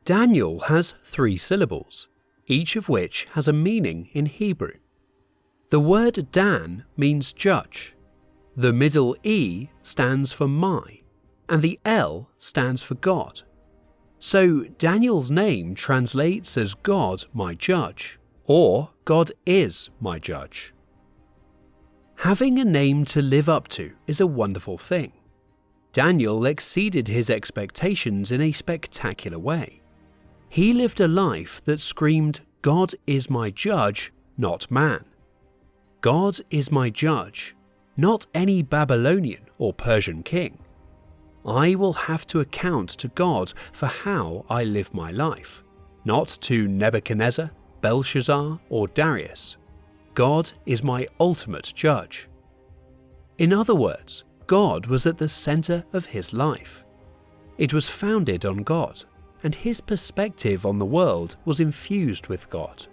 Daniel has 3 syllables, each of which has a meaning in Hebrew. The word Dan means judge, the middle E stands for my, and the L stands for God. So Daniel's name translates as God my judge, or God is my judge. Having a name to live up to is a wonderful thing. Daniel exceeded his expectations in a spectacular way. He lived a life that screamed, God is my judge, not man. God is my judge, not any Babylonian or Persian king. I will have to account to God for how I live my life, not to Nebuchadnezzar, Belshazzar, or Darius. God is my ultimate judge. In other words, God was at the center of his life. It was founded on God, and his perspective on the world was infused with God.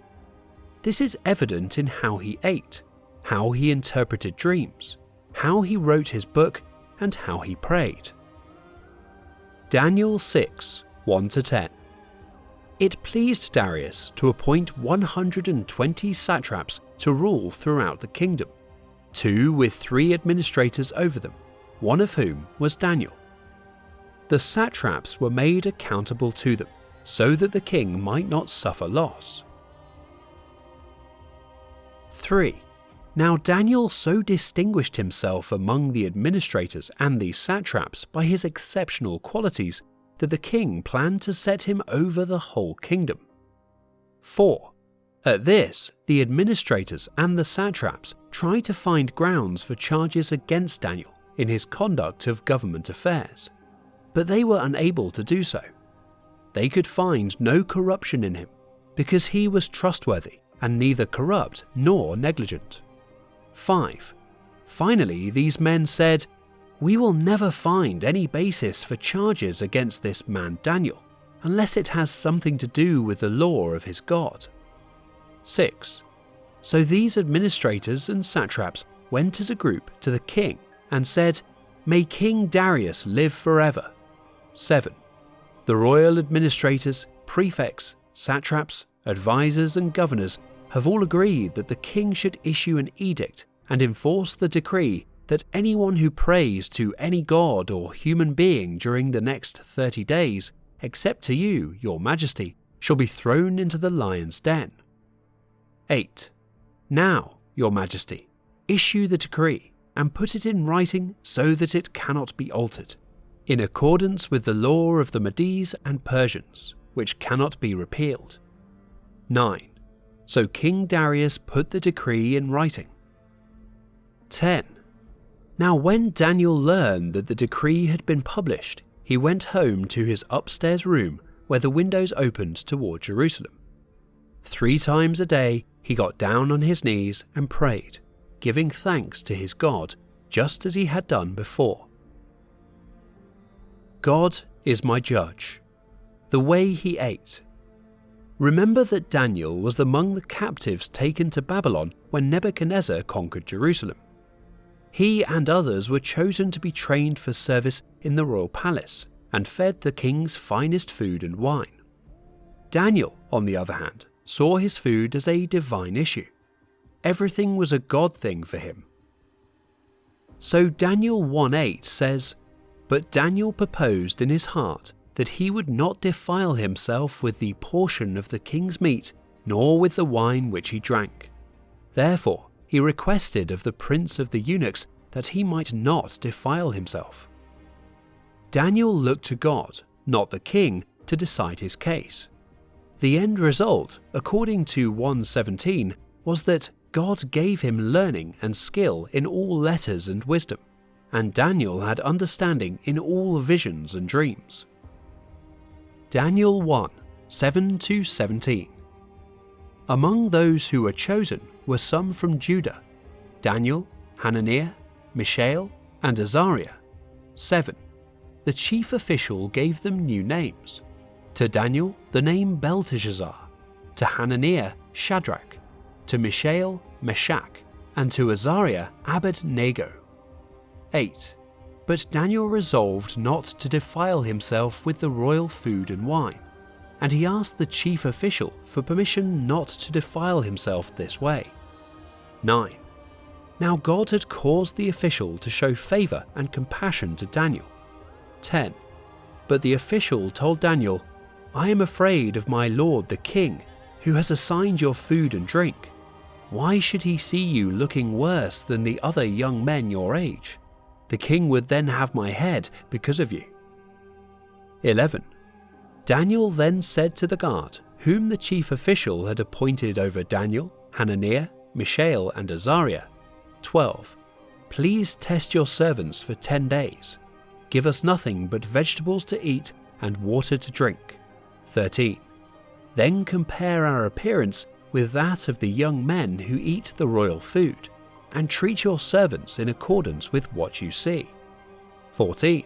This is evident in how he ate, how he interpreted dreams, how he wrote his book, and how he prayed. Daniel 6, 1-10. It pleased Darius to appoint 120 satraps to rule throughout the kingdom, 2 with 3 administrators over them, one of whom was Daniel. The satraps were made accountable to them, so that the king might not suffer loss. 3. Now Daniel so distinguished himself among the administrators and the satraps by his exceptional qualities that the king planned to set him over the whole kingdom. 4. At this, the administrators and the satraps tried to find grounds for charges against Daniel in his conduct of government affairs, but they were unable to do so. They could find no corruption in him, because he was trustworthy and neither corrupt nor negligent. 5. Finally, these men said, "We will never find any basis for charges against this man Daniel, unless it has something to do with the law of his God." 6. So these administrators and satraps went as a group to the king and said, "May King Darius live forever." 7. The royal administrators, prefects, satraps, advisors, and governors have all agreed that the king should issue an edict and enforce the decree that anyone who prays to any god or human being during the next 30 days, except to you, your majesty, shall be thrown into the lion's den. 8. Now, your majesty, issue the decree and put it in writing so that it cannot be altered, in accordance with the law of the Medes and Persians, which cannot be repealed. 9. So King Darius put the decree in writing. 10. Now when Daniel learned that the decree had been published, he went home to his upstairs room where the windows opened toward Jerusalem. 3 times a day he got down on his knees and prayed, giving thanks to his God, just as he had done before. God is my judge. The way he ate. Remember that Daniel was among the captives taken to Babylon when Nebuchadnezzar conquered Jerusalem. He and others were chosen to be trained for service in the royal palace and fed the king's finest food and wine. Daniel, on the other hand, saw his food as a divine issue. Everything was a God thing for him. So Daniel 1:8 says, "But Daniel purposed in his heart that he would not defile himself with the portion of the king's meat, nor with the wine which he drank. Therefore he requested of the prince of the eunuchs that he might not defile himself." Daniel looked to God, not the king, to decide his case. The end result, according to 1:17, was that God gave him learning and skill in all letters and wisdom, and Daniel had understanding in all visions and dreams. Daniel 1:7-17. Among those who were chosen were some from Judah: Daniel, Hananiah, Mishael, and Azariah. 7. The chief official gave them new names. To Daniel the name Belteshazzar, to Hananiah Shadrach, to Mishael Meshach, and to Azariah Abednego. 8. But Daniel resolved not to defile himself with the royal food and wine. and he asked the chief official for permission not to defile himself this way. 9. Now God had caused the official to show favor and compassion to Daniel. 10. But the official told Daniel, I am afraid of my lord the king, who has assigned your food and drink. Why should he see you looking worse than the other young men your age? The king would then have my head because of you. 11. Daniel then said to the guard, whom the chief official had appointed over Daniel, Hananiah, Mishael, and Azariah, 12. Please test your servants for 10 days. Give us nothing but vegetables to eat and water to drink. 13. Then compare our appearance with that of the young men who eat the royal food, and treat your servants in accordance with what you see. 14.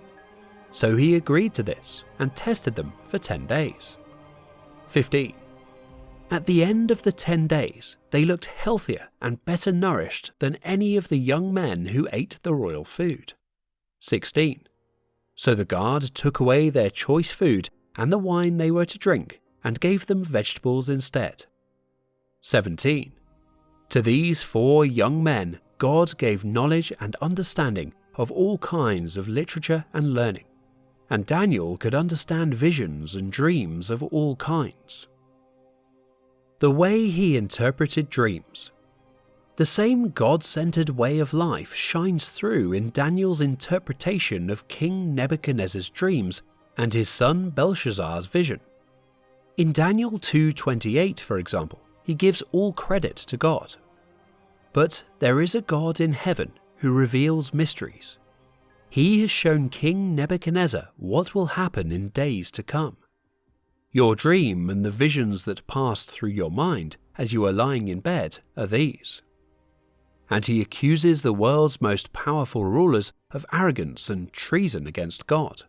So he agreed to this and tested them for 10 days. 15. At the end of the 10 days, they looked healthier and better nourished than any of the young men who ate the royal food. 16. So the guard took away their choice food and the wine they were to drink and gave them vegetables instead. 17. To these 4 young men, God gave knowledge and understanding of all kinds of literature and learning, and Daniel could understand visions and dreams of all kinds. The way he interpreted dreams. The same God-centered way of life shines through in Daniel's interpretation of King Nebuchadnezzar's dreams and his son Belshazzar's vision. In Daniel 2:28, for example, he gives all credit to God. But there is a God in heaven who reveals mysteries. He has shown King Nebuchadnezzar what will happen in days to come. Your dream and the visions that passed through your mind as you are lying in bed are these. And he accuses the world's most powerful rulers of arrogance and treason against God.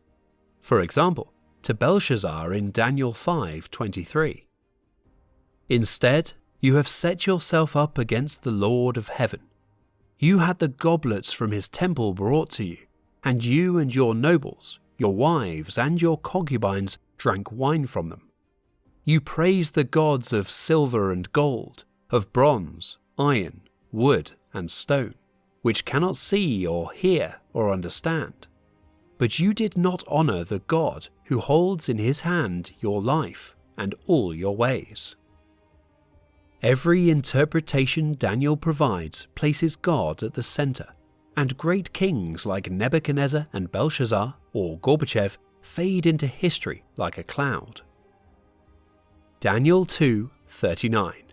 For example, to Belshazzar in Daniel 5:23. Instead, you have set yourself up against the Lord of heaven. You had the goblets from his temple brought to you, and you and your nobles, your wives and your concubines drank wine from them. You praised the gods of silver and gold, of bronze, iron, wood, and stone, which cannot see or hear or understand. But you did not honor the God who holds in his hand your life and all your ways. Every interpretation Daniel provides places God at the center, and great kings like Nebuchadnezzar and Belshazzar or Gorbachev fade into history like a cloud. Daniel 2:39.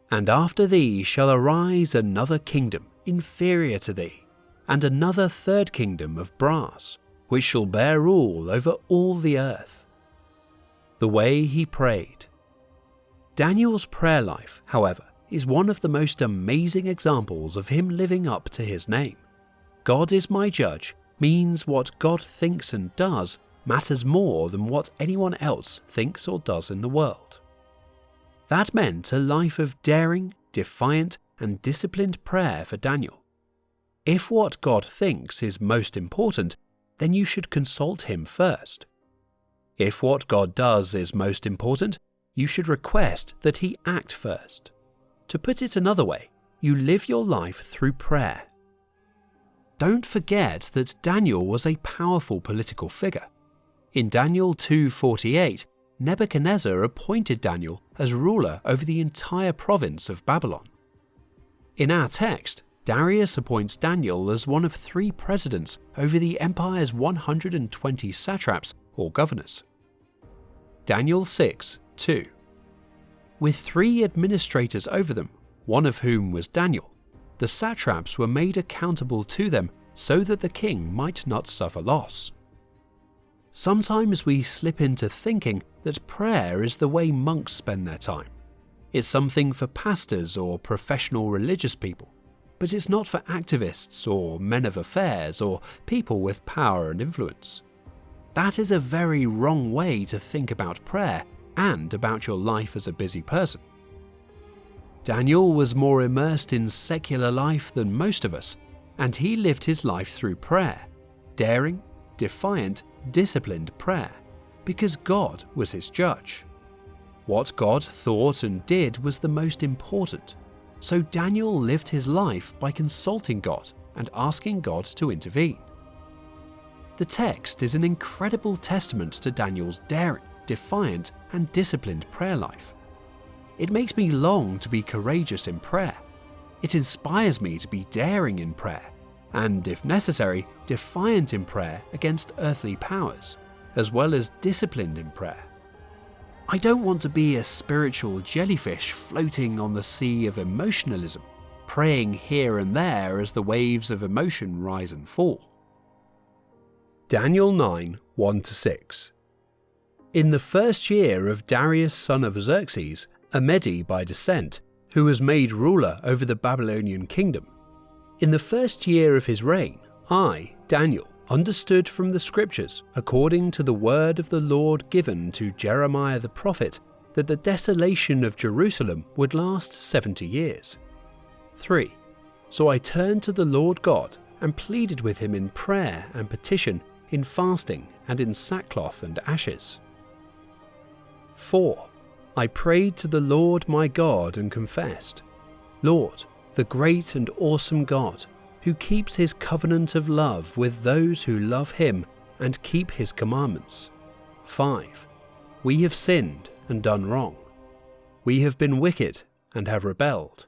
And after thee shall arise another kingdom inferior to thee, and another third kingdom of brass, which shall bear rule over all the earth. The way he prayed. Daniel's prayer life, however, is one of the most amazing examples of him living up to his name. God is my judge means what God thinks and does matters more than what anyone else thinks or does in the world. That meant a life of daring, defiant, and disciplined prayer for Daniel. If what God thinks is most important, then you should consult him first. If what God does is most important, you should request that he act first. To put it another way, you live your life through prayer. Don't forget that Daniel was a powerful political figure. In Daniel 2:48, Nebuchadnezzar appointed Daniel as ruler over the entire province of Babylon. In our text, Darius appoints Daniel as one of 3 presidents over the empire's 120 satraps or governors. Daniel 6:2. With 3 administrators over them, one of whom was Daniel, the satraps were made accountable to them so that the king might not suffer loss. Sometimes we slip into thinking that prayer is the way monks spend their time. It's something for pastors or professional religious people, but it's not for activists or men of affairs or people with power and influence. That is a very wrong way to think about prayer and about your life as a busy person. Daniel was more immersed in secular life than most of us, and he lived his life through prayer, daring, defiant, disciplined prayer, because God was his judge. What God thought and did was the most important, so Daniel lived his life by consulting God and asking God to intervene. The text is an incredible testament to Daniel's daring, defiant, and disciplined prayer life. It makes me long to be courageous in prayer. It inspires me to be daring in prayer, and, if necessary, defiant in prayer against earthly powers, as well as disciplined in prayer. I don't want to be a spiritual jellyfish floating on the sea of emotionalism, praying here and there as the waves of emotion rise and fall. Daniel 9, 1-6. In the first year of Darius son of Xerxes, a Mede by descent, who was made ruler over the Babylonian kingdom, in the first year of his reign, I, Daniel, understood from the scriptures, according to the word of the Lord given to Jeremiah the prophet, that the desolation of Jerusalem would last 70 years. 3. So I turned to the Lord God and pleaded with him in prayer and petition, in fasting and in sackcloth and ashes. 4. I prayed to the Lord my God and confessed, Lord, the great and awesome God, who keeps his covenant of love with those who love him and keep his commandments. 5. We have sinned and done wrong. We have been wicked and have rebelled.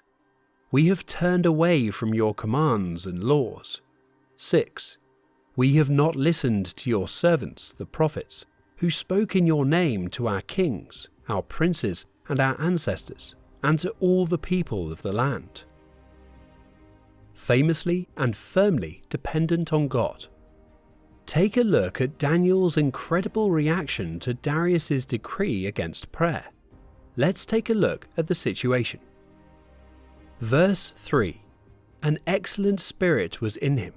We have turned away from your commands and laws. 6. We have not listened to your servants, the prophets, who spoke in your name to our kings, our princes, and our ancestors, and to all the people of the land. Famously and firmly dependent on God. Take a look at Daniel's incredible reaction to Darius's decree against prayer. Let's take a look at the situation. Verse 3. An excellent spirit was in him,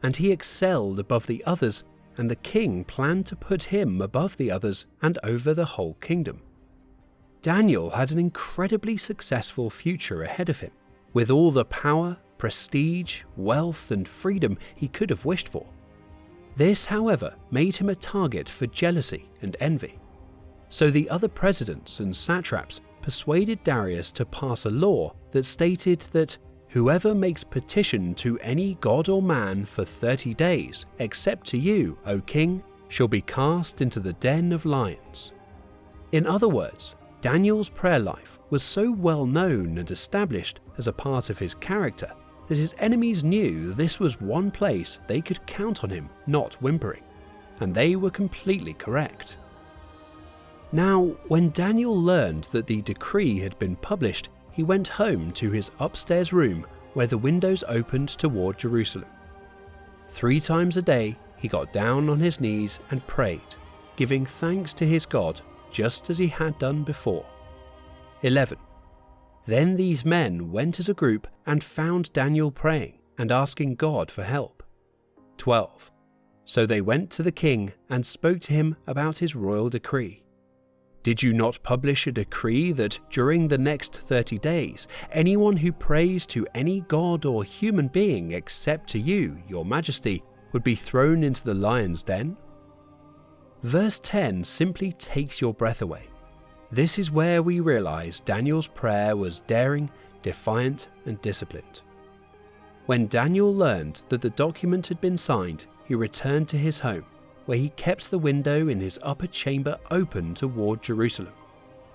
and he excelled above the others, and the king planned to put him above the others and over the whole kingdom. Daniel had an incredibly successful future ahead of him, with all the power, prestige, wealth, and freedom he could have wished for. This, however, made him a target for jealousy and envy. So the other presidents and satraps persuaded Darius to pass a law that stated that whoever makes petition to any god or man for 30 days, except to you, O king, shall be cast into the den of lions. In other words, Daniel's prayer life was so well known and established as a part of his character that his enemies knew this was one place they could count on him not whimpering, and they were completely correct. Now, when Daniel learned that the decree had been published, he went home to his upstairs room where the windows opened toward Jerusalem. 3 times a day he got down on his knees and prayed, giving thanks to his God just as he had done before. 11. Then these men went as a group and found Daniel praying and asking God for help. 12. So they went to the king and spoke to him about his royal decree. Did you not publish a decree that during the next 30 days, anyone who prays to any god or human being except to you, your majesty, would be thrown into the lion's den? Verse 10 simply takes your breath away. This is where we realize Daniel's prayer was daring, defiant, and disciplined. When Daniel learned that the document had been signed, he returned to his home, where he kept the window in his upper chamber open toward Jerusalem,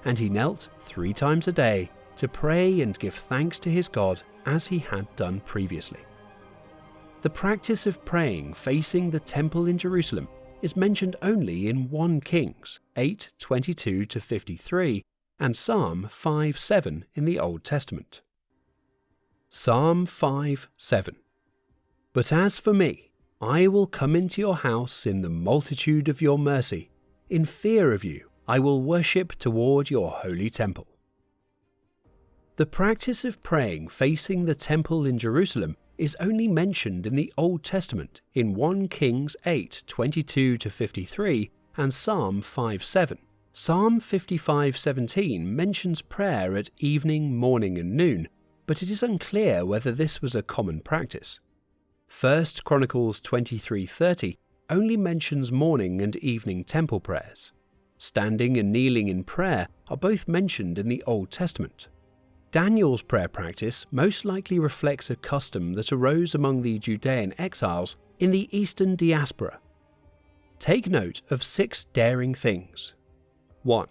and he knelt 3 times a day to pray and give thanks to his God as he had done previously. The practice of praying facing the temple in Jerusalem is mentioned only in 1 Kings 8:22-53 and Psalm 5:7 in the Old Testament. Psalm 5:7. But as for me, I will come into your house in the multitude of your mercy. In fear of you, I will worship toward your holy temple. The practice of praying facing the temple in Jerusalem is only mentioned in the Old Testament in 1 Kings 8:22-53 and Psalm 5:7. Psalm 55:17 mentions prayer at evening, morning and noon, but it is unclear whether this was a common practice. 1 Chronicles 23:30 only mentions morning and evening temple prayers. standing and kneeling in prayer are both mentioned in the Old Testament. Daniel's prayer practice most likely reflects a custom that arose among the Judean exiles in the Eastern diaspora. Take note of 6 daring things. 1.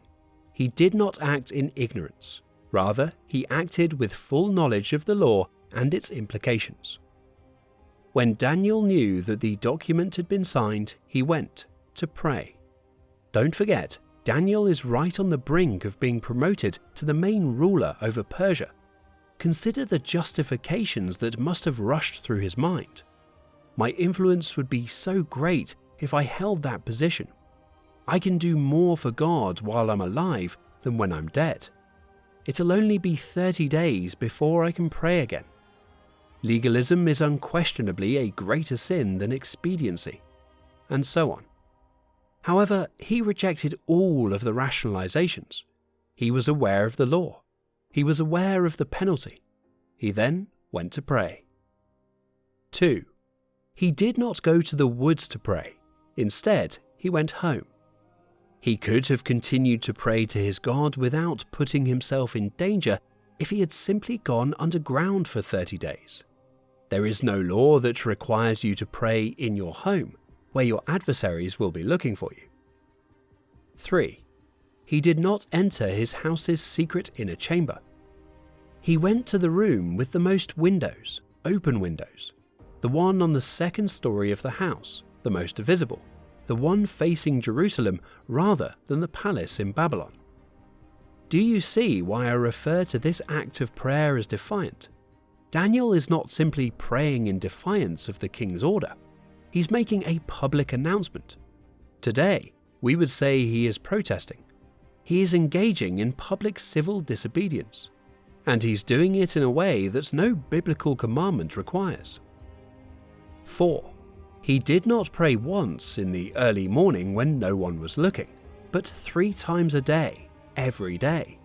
He did not act in ignorance. Rather, he acted with full knowledge of the law and its implications. When Daniel knew that the document had been signed, he went to pray. Don't forget, Daniel is right on the brink of being promoted to the main ruler over Persia. Consider the justifications that must have rushed through his mind. My influence would be so great if I held that position. I can do more for God while I'm alive than when I'm dead. It'll only be 30 days before I can pray again. Legalism is unquestionably a greater sin than expediency, and so on. However, he rejected all of the rationalizations. He was aware of the law. He was aware of the penalty. He then went to pray. 2. He did not go to the woods to pray. Instead, he went home. He could have continued to pray to his God without putting himself in danger if he had simply gone underground for 30 days. There is no law that requires you to pray in your home, where your adversaries will be looking for you. 3. He did not enter his house's secret inner chamber. He went to the room with the most windows, open windows, the one on the 2nd story of the house, the most visible, the one facing Jerusalem rather than the palace in Babylon. Do you see why I refer to this act of prayer as defiant? Daniel is not simply praying in defiance of the king's order. He's making a public announcement. Today, we would say he is protesting. He is engaging in public civil disobedience. And he's doing it in a way that no biblical commandment requires. 4. He did not pray once in the early morning when no one was looking, but 3 times a day, every day.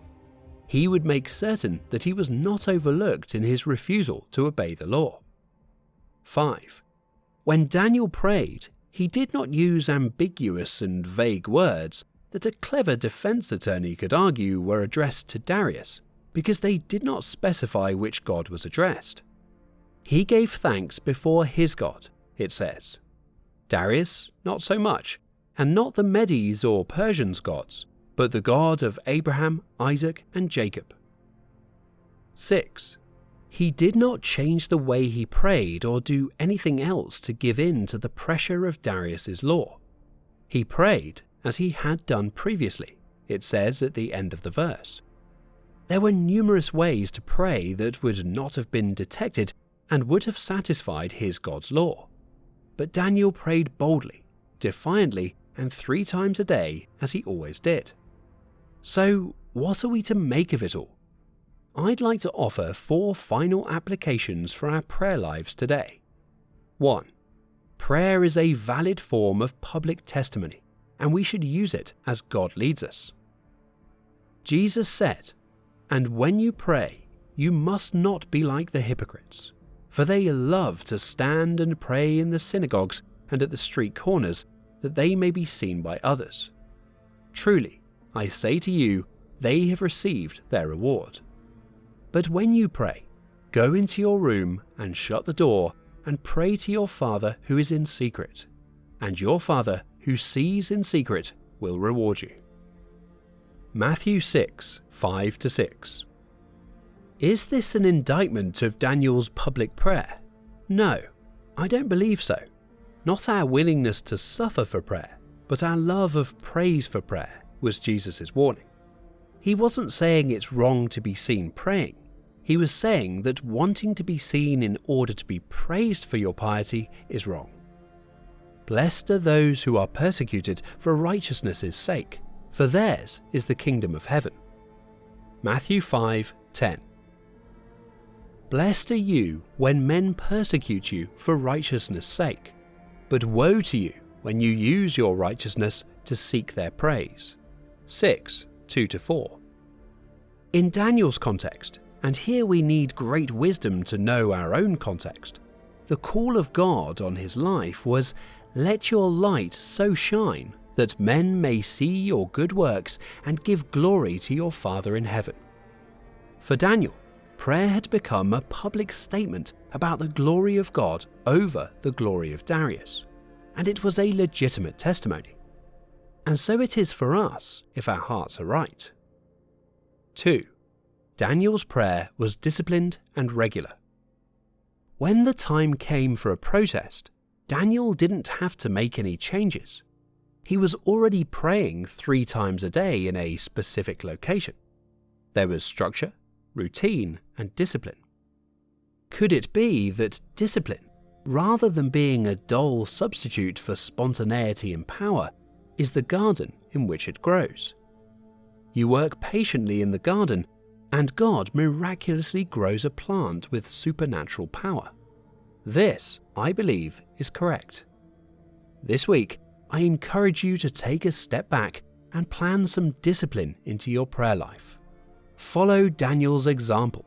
He would make certain that he was not overlooked in his refusal to obey the law. 5. When Daniel prayed, he did not use ambiguous and vague words that a clever defense attorney could argue were addressed to Darius, because they did not specify which god was addressed. He gave thanks before his God, it says. Darius, not so much, and not the Medes or Persians' gods, but the God of Abraham, Isaac, and Jacob. 6. He did not change the way he prayed or do anything else to give in to the pressure of Darius's law. He prayed as he had done previously, it says at the end of the verse. There were numerous ways to pray that would not have been detected and would have satisfied his God's law. But Daniel prayed boldly, defiantly, and 3 times a day as he always did. So, what are we to make of it all? I'd like to offer 4 final applications for our prayer lives today. 1. Prayer is a valid form of public testimony, and we should use it as God leads us. Jesus said, "And when you pray, you must not be like the hypocrites, for they love to stand and pray in the synagogues and at the street corners, that they may be seen by others. Truly, I say to you, they have received their reward. But when you pray, go into your room and shut the door and pray to your Father who is in secret, and your Father who sees in secret will reward you." Matthew 6, 5-6. Is this an indictment of Daniel's public prayer? No, I don't believe so. Not our willingness to suffer for prayer, but our love of praise for prayer was Jesus' warning. He wasn't saying it's wrong to be seen praying. He was saying that wanting to be seen in order to be praised for your piety is wrong. Blessed are those who are persecuted for righteousness' sake, for theirs is the kingdom of heaven. Matthew 5:10. Blessed are you when men persecute you for righteousness' sake, but woe to you when you use your righteousness to seek their praise. 6:2-4. In Daniel's context, and here we need great wisdom to know our own context, the call of God on his life was, "Let your light so shine that men may see your good works and give glory to your Father in heaven. For Daniel, prayer had become a public statement about the glory of God over the glory of Darius, and it was a legitimate testimony. And so it is for us if our hearts are right. 2. Daniel's prayer was disciplined and regular. When the time came for a protest, Daniel didn't have to make any changes. He was already praying 3 times a day in a specific location. There was structure, routine, and discipline. Could it be that discipline, rather than being a dull substitute for spontaneity and power, is the garden in which it grows? You work patiently in the garden, and God miraculously grows a plant with supernatural power. This, I believe, is correct. This week, I encourage you to take a step back and plan some discipline into your prayer life. Follow Daniel's example